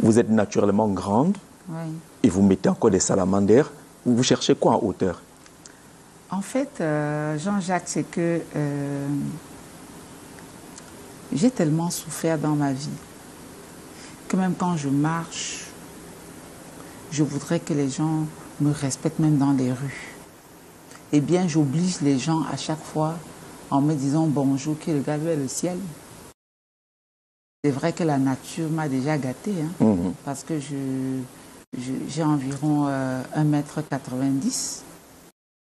Vous êtes naturellement grande, Oui. et vous mettez encore des salamandres. Vous cherchez quoi en hauteur? En fait, Jean-Jacques, c'est que j'ai tellement souffert dans ma vie que même quand je marche, je voudrais que les gens me respectent même dans les rues. Eh bien, j'oblige les gens à chaque fois en me disant bonjour, qui regarde vers le ciel. C'est vrai que la nature m'a déjà gâtée, hein, parce que j'ai environ 1,90 m.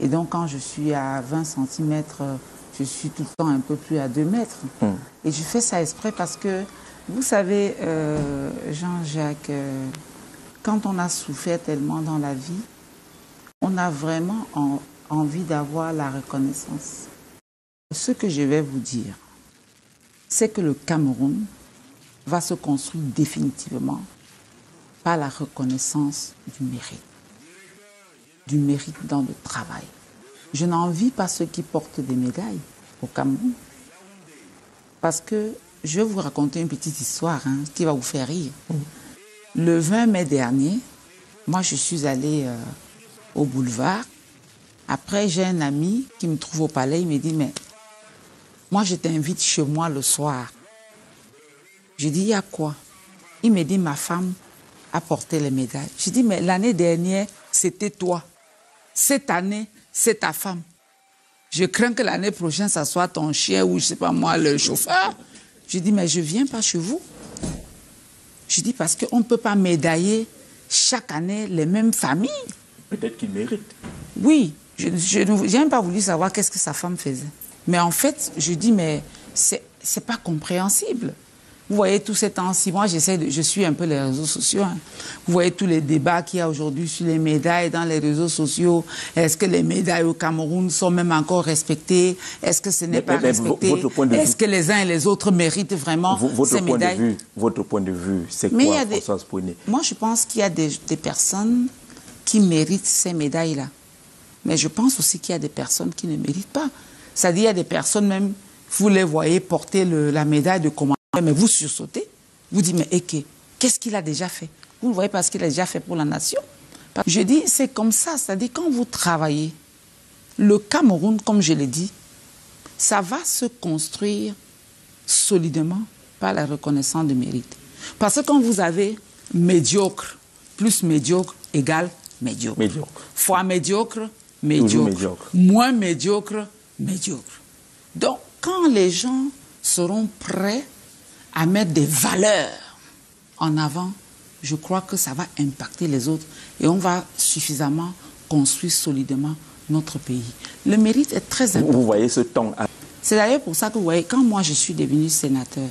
Et donc, quand je suis à 20 cm, je suis tout le temps un peu plus à 2 mètres. Et je fais ça exprès parce que, vous savez, Jean-Jacques, quand on a souffert tellement dans la vie, on a vraiment envie d'avoir la reconnaissance. Ce que je vais vous dire, c'est que le Cameroun va se construire définitivement par la reconnaissance du mérite. Du mérite dans le travail. Je n'envie pas ceux qui portent des médailles au Cameroun. Parce que je vais vous raconter une petite histoire qui va vous faire rire. Le 20 mai dernier, moi je suis allée au boulevard. Après, j'ai un ami qui me trouve au palais. Il me dit, mais moi je t'invite chez moi le soir. Je dis, il y a quoi? Il me dit, ma femme a porté les médailles. Je dis, mais l'année dernière, c'était toi. Cette année, c'est ta femme. Je crains que l'année prochaine, ça soit ton chien ou, je ne sais pas moi, le chauffeur. Je dis, mais je ne viens pas chez vous. Je dis, parce qu'on ne peut pas médailler chaque année les mêmes familles. Peut-être qu'il mérite. Oui, je n'ai même pas voulu savoir qu'est-ce que sa femme faisait. Mais en fait, je dis, mais c'est pas compréhensible. Vous voyez tous ces temps-ci, moi je suis un peu les réseaux sociaux. Vous voyez tous les débats qu'il y a aujourd'hui sur les médailles dans les réseaux sociaux. Est-ce que les médailles au Cameroun sont même encore respectées? Est-ce que ce n'est pas respecté? Est-ce que les uns et les autres méritent vraiment ces médailles? Votre point de vue, c'est quoi, Françoise Pouiné? Moi, je pense qu'il y a des personnes qui méritent ces médailles-là. Mais je pense aussi qu'il y a des personnes qui ne méritent pas. C'est-à-dire, il y a des personnes même, vous les voyez porter la médaille de commandant, mais vous sursautez. Vous dites, mais Eke, qu'est-ce qu'il a déjà fait? Vous le voyez parce qu'il a déjà fait pour la nation. Je dis, c'est comme ça. C'est-à-dire, quand vous travaillez, le Cameroun, comme je l'ai dit, ça va se construire solidement par la reconnaissance de mérite. Parce que quand vous avez médiocre, plus médiocre, égale médiocre. Fois médiocre, médiocre. Moins médiocre, médiocre. Donc, quand les gens seront prêts à mettre des valeurs en avant, je crois que ça va impacter les autres et on va suffisamment construire solidement notre pays. Le mérite est très important. Vous voyez ce temps. C'est d'ailleurs pour ça que vous voyez, quand moi je suis devenu sénateur,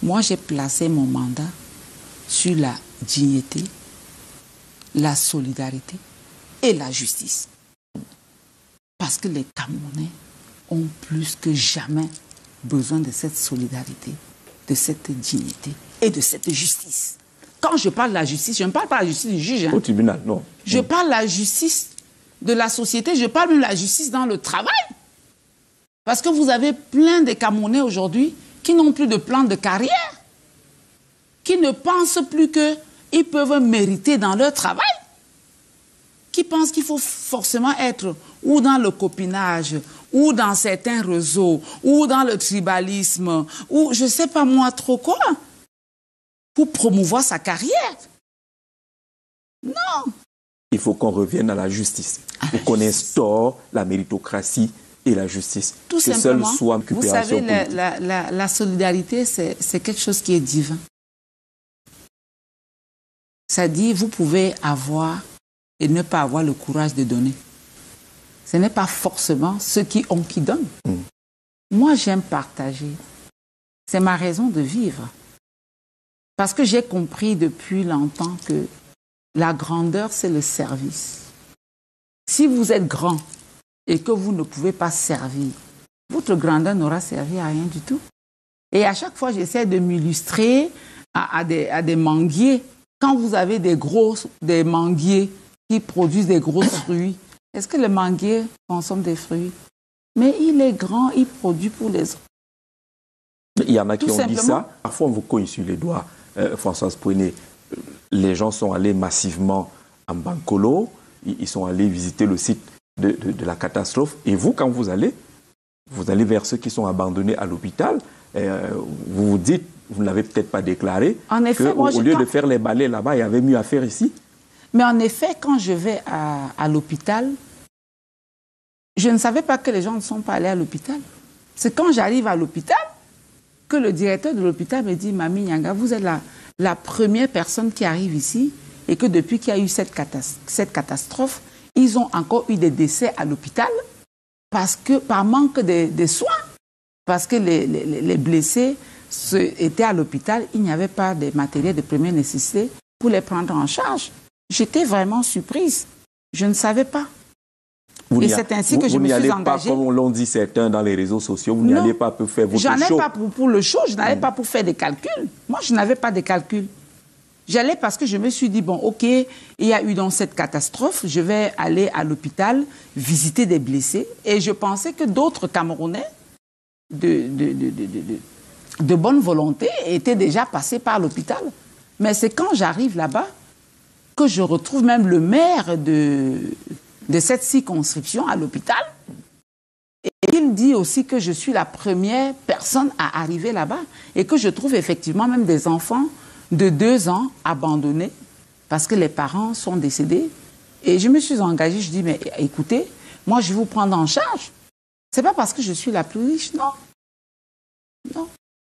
moi j'ai placé mon mandat sur la dignité, la solidarité et la justice. Parce que les Camerounais ont plus que jamais besoin de cette solidarité, de cette dignité et de cette justice. Quand je parle de la justice, je ne parle pas de la justice du juge. Au tribunal, non. Je parle de la justice de la société, je parle même de la justice dans le travail. Parce que vous avez plein de Camerounais aujourd'hui qui n'ont plus de plan de carrière, qui ne pensent plus qu'ils peuvent mériter dans leur travail, qui pensent qu'il faut forcément être ou dans le copinage, ou dans certains réseaux, ou dans le tribalisme, ou je ne sais pas moi trop quoi, pour promouvoir sa carrière. Non. Il faut qu'on revienne à la justice, pour qu'on instaure la méritocratie et la justice. Tout simplement, vous savez, la solidarité, c'est quelque chose qui est divin. Ça dit, vous pouvez avoir et ne pas avoir le courage de donner. Ce n'est pas forcément ceux qui ont qui donnent. Moi, j'aime partager. C'est ma raison de vivre. Parce que j'ai compris depuis longtemps que la grandeur, c'est le service. Si vous êtes grand et que vous ne pouvez pas servir, votre grandeur n'aura servi à rien du tout. Et à chaque fois, j'essaie de m'illustrer à des manguiers. Quand vous avez des manguiers qui produisent des gros fruits, est-ce que le manguier consomme des fruits? Mais il est grand, il produit pour les autres. Il y en a qui ont dit ça. Parfois, on vous cogne sur les doigts. Françoise Pouené, les gens sont allés massivement en Bankolo, ils sont allés visiter le site de la catastrophe. Et vous, quand vous allez vers ceux qui sont abandonnés à l'hôpital, vous vous dites, vous ne l'avez peut-être pas déclaré, qu'au lieu de faire les balais là-bas, il y avait mieux à faire ici. Mais en effet, quand je vais à l'hôpital, je ne savais pas que les gens ne sont pas allés à l'hôpital. C'est quand j'arrive à l'hôpital que le directeur de l'hôpital me dit, Mami Nyanga, vous êtes la première personne qui arrive ici et que depuis qu'il y a eu cette catastrophe, ils ont encore eu des décès à l'hôpital par manque de soins. Parce que les blessés étaient à l'hôpital, il n'y avait pas de matériel de première nécessité pour les prendre en charge. J'étais vraiment surprise. Je ne savais pas. Et c'est ainsi que je me suis engagée. Vous n'y allez pas, comme l'ont dit certains dans les réseaux sociaux, vous n'y allez pas pour faire votre show. J'en ai pas pour le show, je n'allais pas pour faire des calculs. Moi, je n'avais pas de calculs. J'allais parce que je me suis dit, bon, ok, il y a eu dans cette catastrophe, je vais aller à l'hôpital visiter des blessés. Et je pensais que d'autres Camerounais de bonne volonté étaient déjà passés par l'hôpital. Mais c'est quand j'arrive là-bas que je retrouve même le maire de cette circonscription à l'hôpital. Et il dit aussi que je suis la première personne à arriver là-bas et que je trouve effectivement même des enfants de 2 ans abandonnés parce que les parents sont décédés. Et je me suis engagée, je dis, mais écoutez, moi je vais vous prendre en charge. C'est pas parce que je suis la plus riche, non. Non.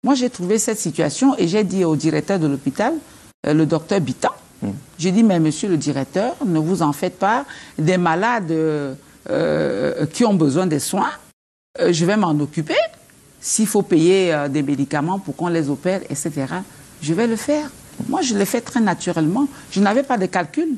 Moi j'ai trouvé cette situation et j'ai dit au directeur de l'hôpital, le docteur Bitan, j'ai dit, mais monsieur le directeur, ne vous en faites pas, des malades qui ont besoin des soins, je vais m'en occuper. S'il faut payer des médicaments pour qu'on les opère, etc., je vais le faire. Moi, je l'ai fait très naturellement. Je n'avais pas de calcul.